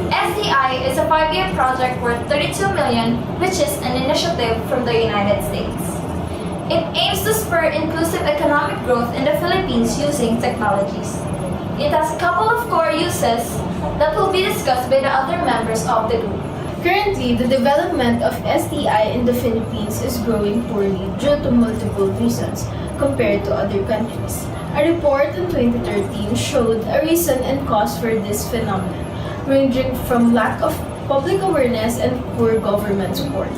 SDI is a 5-year project worth $32 million, which is an initiative from the United States. It aims to spur inclusive economic growth in the Philippines using technologies. It has a couple of core uses that will be discussed by the other members of the group. Currently, the development of STI in the Philippines is growing poorly due to multiple reasons compared to other countries. A report in 2013 showed a reason and cause for this phenomenon, ranging from lack of public awareness and poor government support.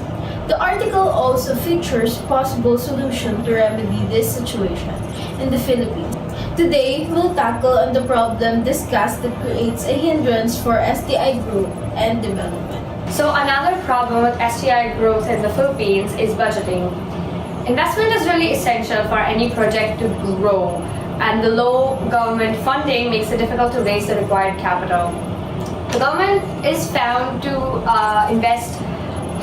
The article also features possible solutions to remedy this situation in the Philippines. Today, we'll tackle on the problem discussed that creates a hindrance for STI growth and development. So another problem with STI growth in the Philippines is budgeting. Investment is really essential for any project to grow, and the low government funding makes it difficult to raise the required capital. The government is found to invest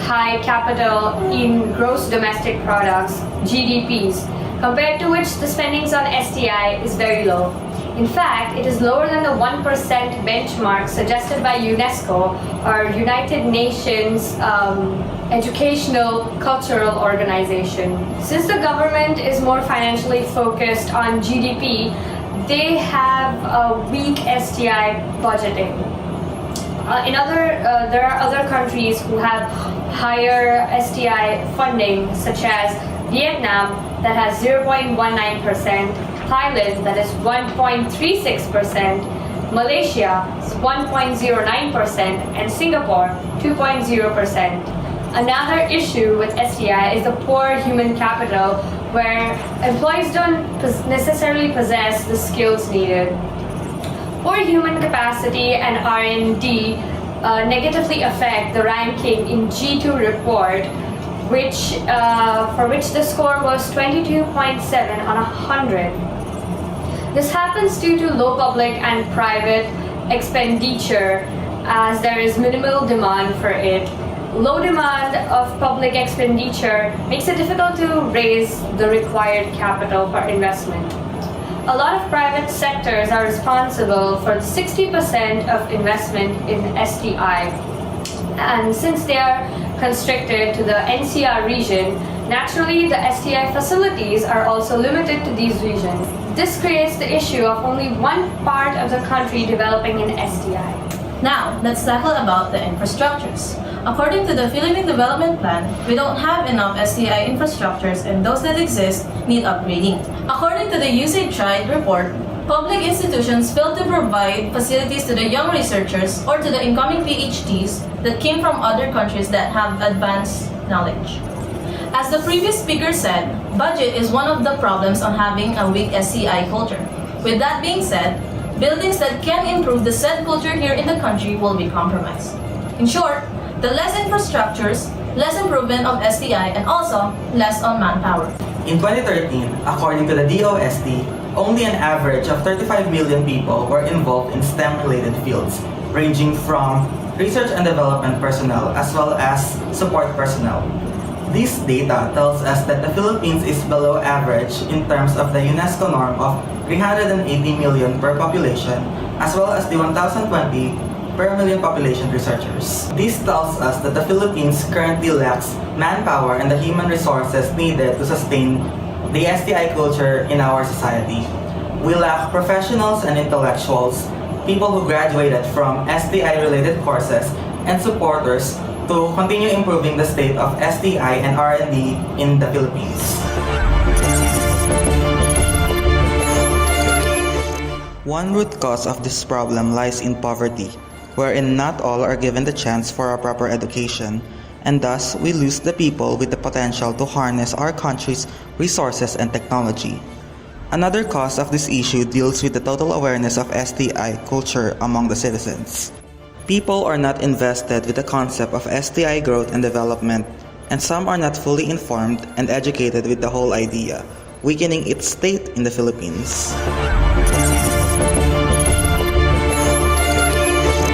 high capital in gross domestic products, GDPs, compared to which the spendings on STI is very low. In fact, it is lower than the 1% benchmark suggested by UNESCO, or United Nations Educational Cultural Organization. Since the government is more financially focused on GDP, they have a weak STI budgeting. There are other countries who have higher STI funding, such as Vietnam, that has 0.19%, Thailand, that is 1.36%, Malaysia, 1.09%, and Singapore, 2.0%. Another issue with STI is the poor human capital, where employees don't necessarily possess the skills needed. Poor human capacity and R&D negatively affect the ranking in G2 report, for which the score was 22.7 on 100. This happens due to low public and private expenditure, as there is minimal demand for it. Low demand of public expenditure makes it difficult to raise the required capital for investment. A lot of private sectors are responsible for 60% of investment in STI. And since they are constricted to the NCR region, naturally the STI facilities are also limited to these regions. This creates the issue of only one part of the country developing an STI. Now, let's tackle about the infrastructures. According to the Philippine Development Plan, we don't have enough STI infrastructures, and those that exist need upgrading. According to the USAID report, public institutions fail to provide facilities to the young researchers or to the incoming PhDs that came from other countries that have advanced knowledge. As the previous speaker said, budget is one of the problems on having a weak STI culture. With that being said, buildings that can improve the said culture here in the country will be compromised. In short, the less infrastructures, less improvement of STI, and also less on manpower. In 2013, according to the DOST, only an average of 35 million people were involved in STEM-related fields, ranging from research and development personnel as well as support personnel. This data tells us that the Philippines is below average in terms of the UNESCO norm of 380 million per population, as well as the 1,020 per million population researchers. This tells us that the Philippines currently lacks manpower and the human resources needed to sustain the STI culture in our society. We lack professionals and intellectuals, people who graduated from STI-related courses, and supporters to continue improving the state of STI and R&D in the Philippines. One root cause of this problem lies in poverty, wherein not all are given the chance for a proper education, and thus we lose the people with the potential to harness our country's resources and technology. Another cause of this issue deals with the total awareness of STI culture among the citizens. People are not invested with the concept of STI growth and development, and some are not fully informed and educated with the whole idea, weakening its state in the Philippines.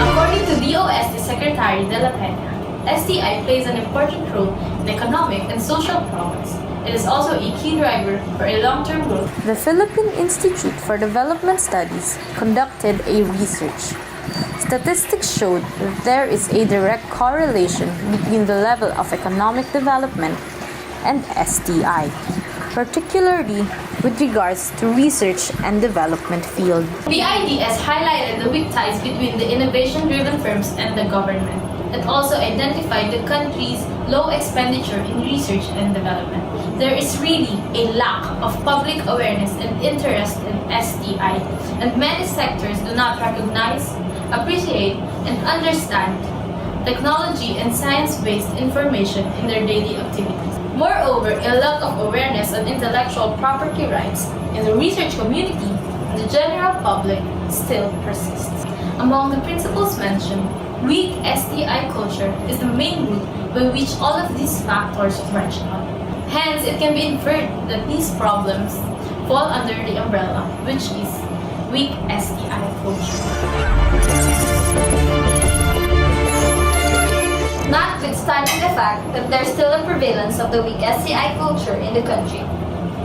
According to DOST Secretary De La Peña, STI plays an important role in economic and social progress. It is also a key driver for a long-term growth. The Philippine Institute for Development Studies conducted a research. Statistics showed that there is a direct correlation between the level of economic development and STI, particularly with regards to research and development field. The IDS highlighted the weak ties between the innovation-driven firms and the government. It also identified the country's low expenditure in research and development. There is really a lack of public awareness and interest in STI, and many sectors do not recognize, appreciate, and understand technology and science-based information in their daily activities. Moreover, a lack of awareness on intellectual property rights in the research community and the general public still persists. Among the principles mentioned, weak STI culture is the main root by which all of these factors branch out. Hence, it can be inferred that these problems fall under the umbrella, which is weak STI culture. Notwithstanding the fact that there's still a prevalence of the weak STI culture in the country,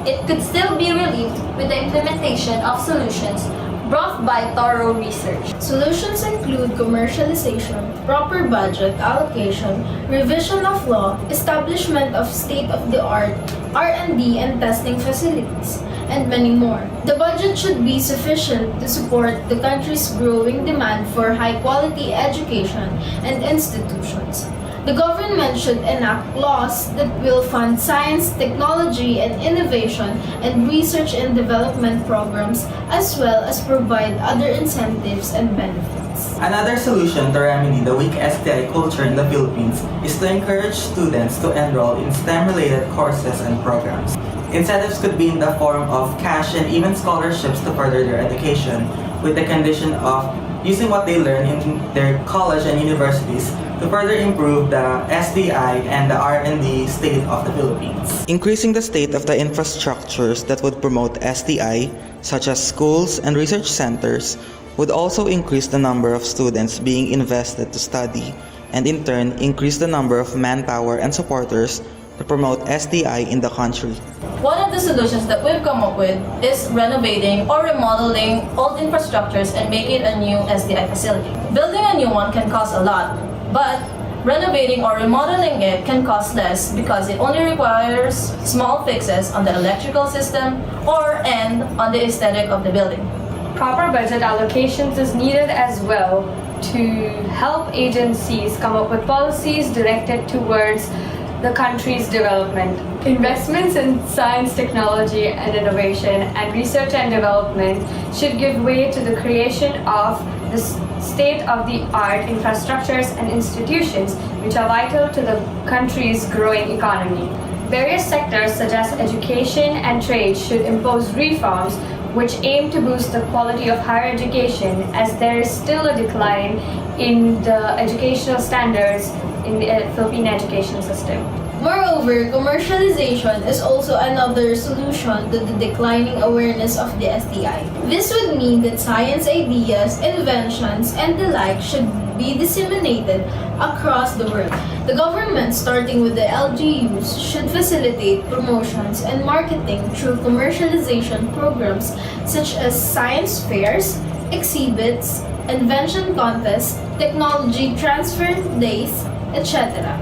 it could still be relieved with the implementation of solutions brought by thorough research. Solutions include commercialization, proper budget allocation, revision of law, establishment of state-of-the-art R&D and testing facilities, and many more. The budget should be sufficient to support the country's growing demand for high-quality education and institutions. The government should enact laws that will fund science, technology, and innovation and research and development programs, as well as provide other incentives and benefits. Another solution to remedy the weak STI culture in the Philippines is to encourage students to enroll in STEM-related courses and programs. Incentives could be in the form of cash and even scholarships to further their education, with the condition of using what they learn in their college and universities to further improve the STI and the R&D state of the Philippines. Increasing the state of the infrastructures that would promote STI, such as schools and research centers, would also increase the number of students being invested to study, and in turn increase the number of manpower and supporters to promote STI in the country. One of the solutions that we've come up with is renovating or remodeling old infrastructures and making a new STI facility. Building a new one can cost a lot, but renovating or remodeling it can cost less because it only requires small fixes on the electrical system and on the aesthetic of the building. Proper budget allocations is needed as well to help agencies come up with policies directed towards the country's development. Investments in science, technology, and innovation, and research and development should give way to the creation of the state-of-the-art infrastructures and institutions which are vital to the country's growing economy. Various sectors such as education and trade should impose reforms which aim to boost the quality of higher education, as there is still a decline in the educational standards in the Philippine education system. Moreover, commercialization is also another solution to the declining awareness of the STI. This would mean that science ideas, inventions, and the like should be disseminated across the world. The government, starting with the LGUs, should facilitate promotions and marketing through commercialization programs such as science fairs, exhibits, invention contests, technology transfer days, etc.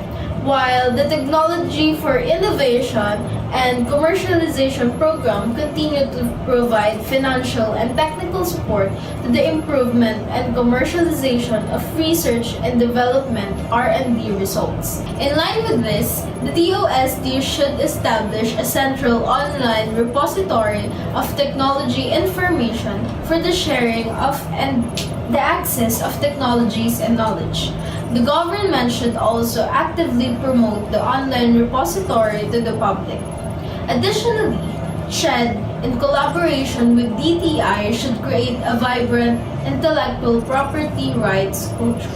While the Technology for Innovation and Commercialization Program continue to provide financial and technical support to the improvement and commercialization of research and development R&D results. In line with this, the DOST should establish a central online repository of technology information for the sharing of and the access of technologies and knowledge. The government should also actively promote the online repository to the public. Additionally, SHED, in collaboration with DTI, should create a vibrant intellectual property rights culture.